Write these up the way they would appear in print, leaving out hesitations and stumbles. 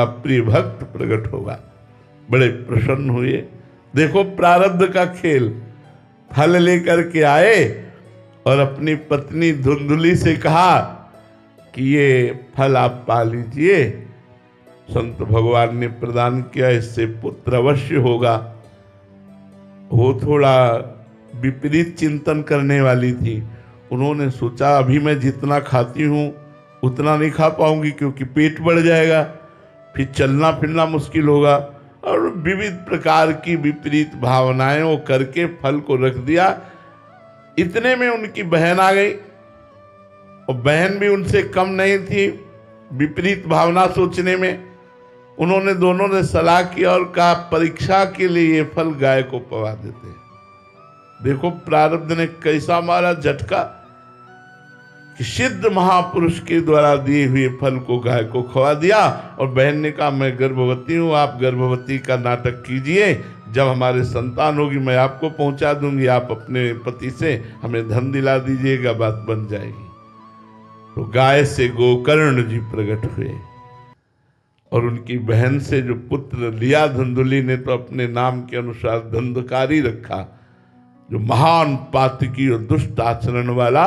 प्रिय भक्त प्रकट होगा। बड़े प्रसन्न हुए। देखो प्रारब्ध का खेल। फल लेकर के आए और अपनी पत्नी धुंधुली से कहा कि ये फल आप पा लीजिए, संत भगवान ने प्रदान किया, इससे पुत्र अवश्य होगा। वो थोड़ा विपरीत चिंतन करने वाली थी। उन्होंने सोचा अभी मैं जितना खाती हूँ उतना नहीं खा पाऊंगी, क्योंकि पेट बढ़ जाएगा, फिर चलना फिरना मुश्किल होगा, और विविध प्रकार की विपरीत भावनाएं वो करके फल को रख दिया। इतने में उनकी बहन आ गई, और बहन भी उनसे कम नहीं थी विपरीत भावना सोचने में। उन्होंने दोनों ने सलाह की और कहा परीक्षा के लिए ये फल गाय को पवा देते हैं। देखो प्रारब्ध ने कैसा मारा झटका कि सिद्ध महापुरुष के द्वारा दिए हुए फल को गाय को खवा दिया। और बहन ने कहा मैं गर्भवती हूँ, आप गर्भवती का नाटक कीजिए, जब हमारे संतान होगी मैं आपको पहुंचा दूंगी, आप अपने पति से हमें धन दिला दीजिएगा, बात बन जाएगी। तो गाय से गोकर्ण जी प्रकट हुए और उनकी बहन से जो पुत्र लिया धुंधुली ने, तो अपने नाम के अनुसार धंधकारी रखा, जो महान पातकी और दुष्ट आचरण वाला,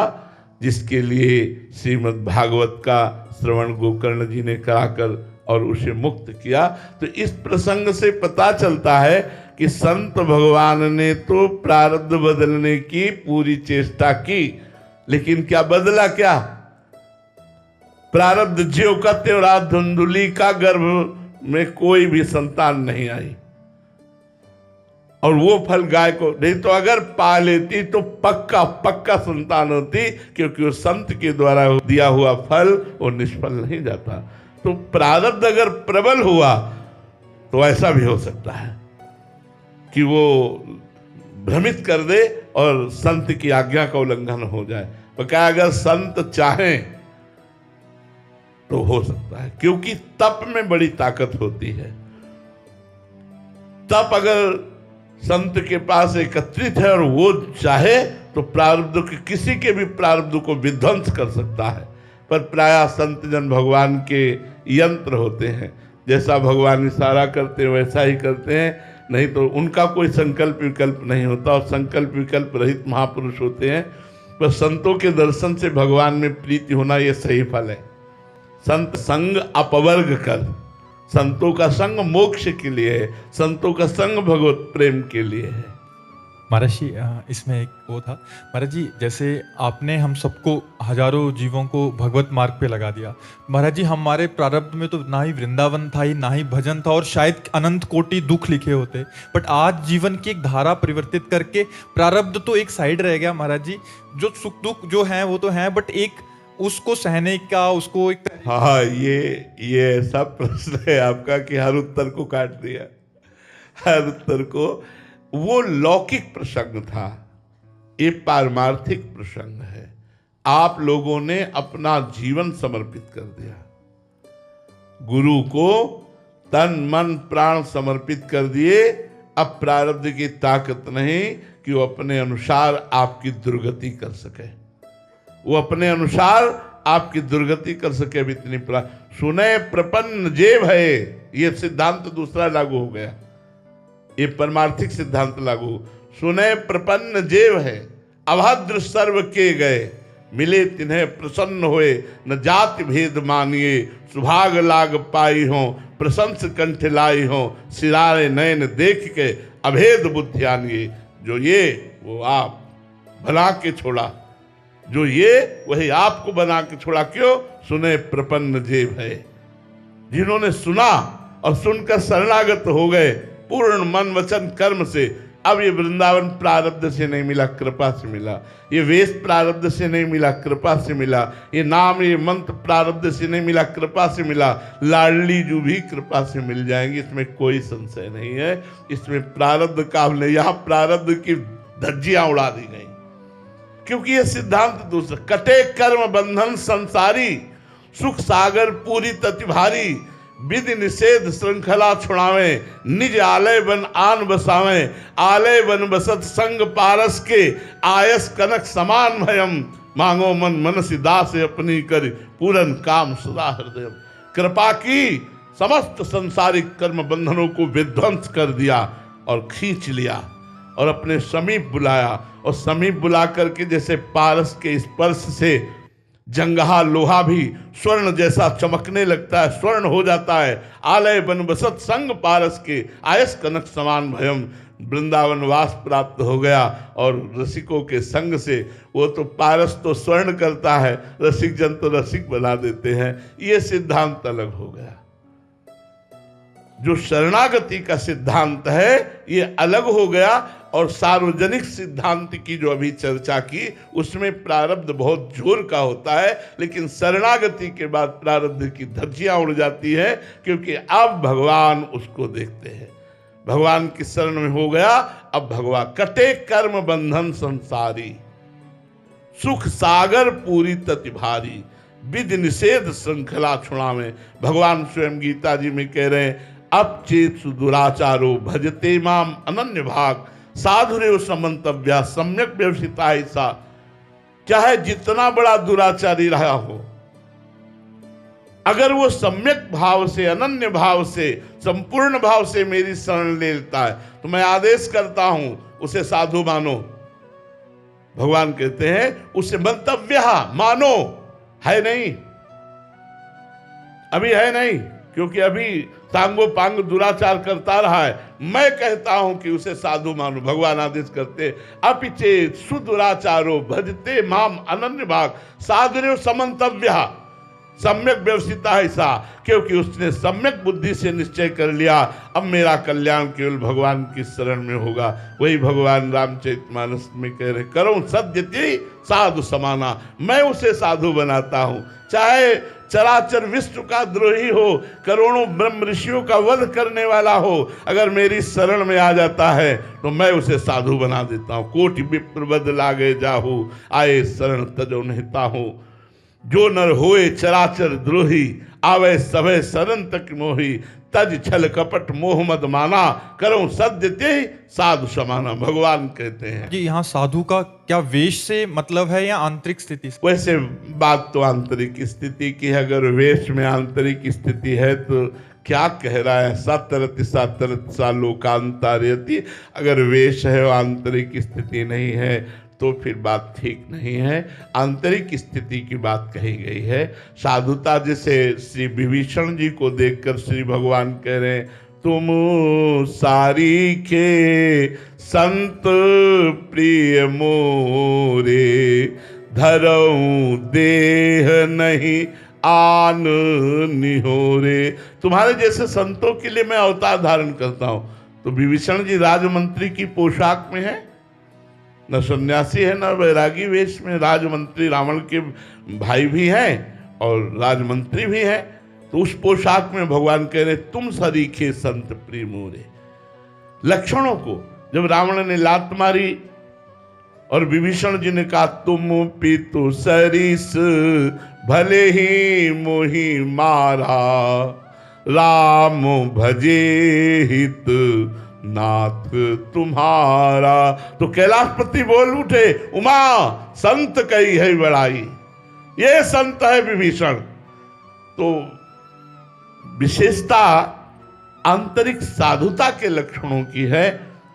जिसके लिए श्रीमद् भागवत का श्रवण गोकर्ण जी ने कराकर और उसे मुक्त किया। तो इस प्रसंग से पता चलता है कि संत भगवान ने तो प्रारब्ध बदलने की पूरी चेष्टा की, लेकिन क्या बदला? क्या प्रारब्ध ज्यों का त्यों रहा। धुंधुली का गर्भ में कोई भी संतान नहीं आई, और वो फल गाय को, नहीं तो अगर पा लेती तो पक्का पक्का संतान होती, क्योंकि वो संत के द्वारा दिया हुआ फल वो निष्फल नहीं जाता। तो प्रारब्ध अगर प्रबल हुआ तो ऐसा भी हो सकता है कि वो भ्रमित कर दे और संत की आज्ञा का उल्लंघन हो जाए। तो क्या अगर संत चाहें तो हो सकता है, क्योंकि तप में बड़ी ताकत होती है। तप अगर संत के पास एकत्रित है और वो चाहे तो प्रारब्ध के, किसी के भी प्रारब्ध को विध्वंस कर सकता है। पर प्रायः संत जन भगवान के यंत्र होते हैं, जैसा भगवान इशारा करते हैं वैसा ही करते हैं, नहीं तो उनका कोई संकल्प विकल्प नहीं होता, और संकल्प विकल्प रहित महापुरुष होते हैं। पर संतों के दर्शन से भगवान में प्रीति होना ये सही फल है। संत संग अपवर्ग कर, संतों का संग मोक्ष के लिए है, संतों का संग भगवत प्रेम के लिए है। महाराज जी इसमें एक वो था महाराज जी, जैसे आपने हम सबको हजारों जीवों को भगवत मार्ग पे लगा दिया महाराज जी। हमारे प्रारब्ध में तो ना ही वृंदावन था, ही ना ही भजन था, और शायद अनंत कोटि दुख लिखे होते, बट आज जीवन की एक धारा परिवर्तित करके प्रारब्ध तो एक साइड रह गया महाराज जी। जो सुख दुख जो है वो तो है, बट एक उसको सहने का, उसको एक हाँ, ये ऐसा प्रश्न है आपका कि हर उत्तर को काट दिया, हर उत्तर को। वो लौकिक प्रसंग था, ये पारमार्थिक प्रसंग है। आप लोगों ने अपना जीवन समर्पित कर दिया, गुरु को तन मन प्राण समर्पित कर दिए। अब प्रारब्ध की ताकत नहीं कि वो अपने अनुसार आपकी दुर्गति कर सके, वो अपने अनुसार आपकी दुर्गति कर सके। अब इतनी सुने प्रपन्न जे भय, ये सिद्धांत दूसरा लागू हो गया, ये परमार्थिक सिद्धांत लागू। सुने प्रपन्न जे भय, अभद्र सर्व के गए, मिले तिन्हें प्रसन्न होए, न जाति भेद मानिए, सुभाग लाग पाई हो, प्रशंस कंठ लाई हो, सिरारे नयन देख के अभेद बुद्धि आनिए। जो ये वो आप बना के छोड़ा, जो ये वही आपको बना के छोड़ा। क्यों? सुने प्रपन्न जे भय, जिन्होंने सुना और सुनकर शरणागत हो गए पूर्ण मन वचन कर्म से। अब ये वृंदावन प्रारब्ध से नहीं मिला, कृपा से मिला। ये वेश प्रारब्ध से नहीं मिला, कृपा से मिला। ये नाम ये मंत्र प्रारब्ध से नहीं मिला, कृपा से मिला। लाडली जू भी कृपा से मिल जाएंगे, इसमें कोई संशय नहीं है। इसमें प्रारब्ध का नहीं, यहाँ प्रारब्ध की धज्जियां उड़ा दी गई, क्योंकि ये सिद्धांत दूसरा। कटे कर्म बंधन संसारी, सुख सागर पूरी तति भारी, विधि निषेध श्रृंखला छुड़ावे, निज आलय बन आन बसावे, आलय बन बसत संग पारस के, आयस कनक समान भयम, मांगो मन मनसि दास अपनी कर, पूरन काम सदा हृदय। कृपा की समस्त संसारिक कर्म बंधनों को विध्वंस कर दिया और खींच लिया और अपने समीप बुलाया। और समीप बुला करके जैसे पारस के स्पर्श से जंगहा लोहा भी स्वर्ण जैसा चमकने लगता है, स्वर्ण हो जाता है। आलय बन बसत संग पारस के आयस कनक समान भयम, वृंदावन वास प्राप्त हो गया। और रसिकों के संग से वो तो पारस तो स्वर्ण करता है, रसिक जन तो रसिक बना देते हैं। ये सिद्धांत अलग हो गया। जो शरणागति का सिद्धांत है ये अलग हो गया। और सार्वजनिक सिद्धांत की जो अभी चर्चा की उसमें प्रारब्ध बहुत जोर का होता है, लेकिन शरणागति के बाद प्रारब्ध की धज्जियां उड़ जाती है, क्योंकि अब भगवान उसको देखते हैं। भगवान की शरण में हो गया, अब भगवान कटे कर्म बंधन संसारी, सुख सागर पूरी तति भारी, विधि निषेध श्रृंखला छुड़ा में। भगवान स्वयं गीता जी में कह रहे हैं, अब चेत सुदुराचारो भजते माम अनन्य भाग, साधुरेव समंतव्या सम्यक व्यवसिता ऐसा। चाहे जितना बड़ा दुराचारी रहा हो, अगर वो सम्यक भाव से, अनन्य भाव से, संपूर्ण भाव से मेरी शरण ले लेता है तो मैं आदेश करता हूं उसे साधु मानो। भगवान कहते हैं उसे मंतव्य मानो। है नहीं, अभी है नहीं, क्योंकि अभी तांगो पांग दुराचार करता रहा है। मैं कहता हूं कि उसे साधु मानो। भगवान आदेश करते, अपिचे सुदुराचारो भजते माम अनन्य भाग, साधुरेव समंतव्य सम्यक व्यवसिता ऐसा, क्योंकि उसने सम्यक बुद्धि से निश्चय कर लिया अब मेरा कल्याण केवल भगवान की शरण में होगा। वही भगवान रामचरितमानस में कह रहे, करो सद्यति साधु समाना, मैं उसे साधु बनाता हूं। चाहे चराचर विश्व का द्रोही हो, करोड़ों ब्रह्म ऋषियों का वध करने वाला हो, अगर मेरी शरण में आ जाता है तो मैं उसे साधु बना देता हूं। कोटि विप्र वध लागे जाहू, आए शरण तजो निहिता हूं। जो नर होए चराचर द्रोही, आवे सभे शरण तक मोही, तज छल कपट मोह मद माना, करो सद्यते साधु समाना। भगवान कहते हैं जी, यहाँ साधु का क्या वेश से मतलब है या आंतरिक स्थिति से? वैसे बात तो आंतरिक स्थिति की है। अगर वेश में आंतरिक स्थिति है तो क्या कह रहा है, सतरति सतरत सा लोकांतरयति। अगर वेश है और आंतरिक स्थिति नहीं है तो फिर बात ठीक नहीं है। आंतरिक स्थिति की बात कही गई है। साधुता जैसे श्री विभीषण जी को देखकर श्री भगवान कह रहे हैं, तुम सारी के संत प्रिय मोरे, धरऊं देह नहीं आन निहोरे। तुम्हारे जैसे संतों के लिए मैं अवतार धारण करता हूं। तो विभीषण जी राजमंत्री की पोशाक में है, न सन्यासी है न वैरागी वेश में। राजमंत्री रावण के भाई भी हैं और राजमंत्री भी हैं। तो उस पोशाक में भगवान कह रहे, तुम सरीखे संत प्रिय मोरे। लक्षणों को जब रावण ने लात मारी और विभीषण जी ने कहा, तुम पितु सरीस भले ही मोहि मारा, राम भजे हित नाथ तुम्हारा। तो कैलाशपति बोल उठे, उमा संत कई है बड़ाई, ये संत है विभीषण। तो विशेषता आंतरिक साधुता के लक्षणों की है।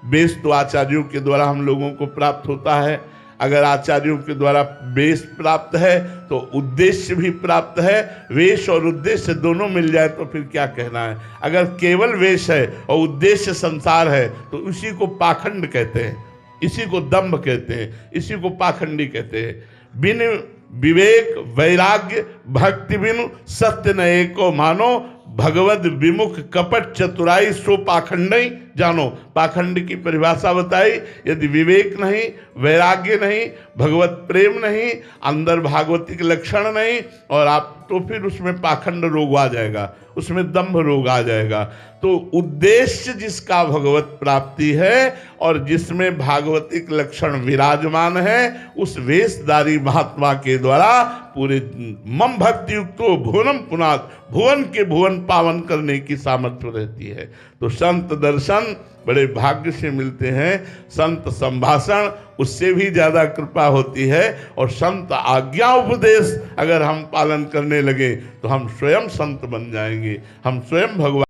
वेश तो आचार्यों के द्वारा हम लोगों को प्राप्त होता है। अगर आचार्यों के द्वारा वेश प्राप्त है तो उद्देश्य भी प्राप्त है। वेश और उद्देश्य दोनों मिल जाए तो फिर क्या कहना है। अगर केवल वेश है और उद्देश्य संसार है तो इसी को पाखंड कहते हैं, इसी को दंभ कहते हैं, इसी को पाखंडी कहते हैं। बिन विवेक वैराग्य भक्ति बिनु सत्य न एको मानो, भगवद विमुख कपट चतुराई सो पाखंड नहीं जानो। पाखंड की परिभाषा बताई, यदि विवेक नहीं, वैराग्य नहीं, भगवत प्रेम नहीं, अंदर भागवतिक लक्षण नहीं, और आप तो फिर उसमें पाखंड रोग आ जाएगा, उसमें दंभ रोग आ जाएगा। तो उद्देश्य जिसका भगवत प्राप्ति है और जिसमें भागवतिक लक्षण विराजमान है, उस वेशधारी महात्मा के द्वारा पूरे मम भक्ति युक्तो भुवनम पुनात, भुवन के भुवन पावन करने की सामर्थ्य रहती है। तो संत दर्शन बड़े भाग्य से मिलते हैं, संत संभाषण उससे भी ज़्यादा कृपा होती है, और संत आज्ञा उपदेश अगर हम पालन करने लगे तो हम स्वयं संत बन जाएंगे, हम स्वयं भगवान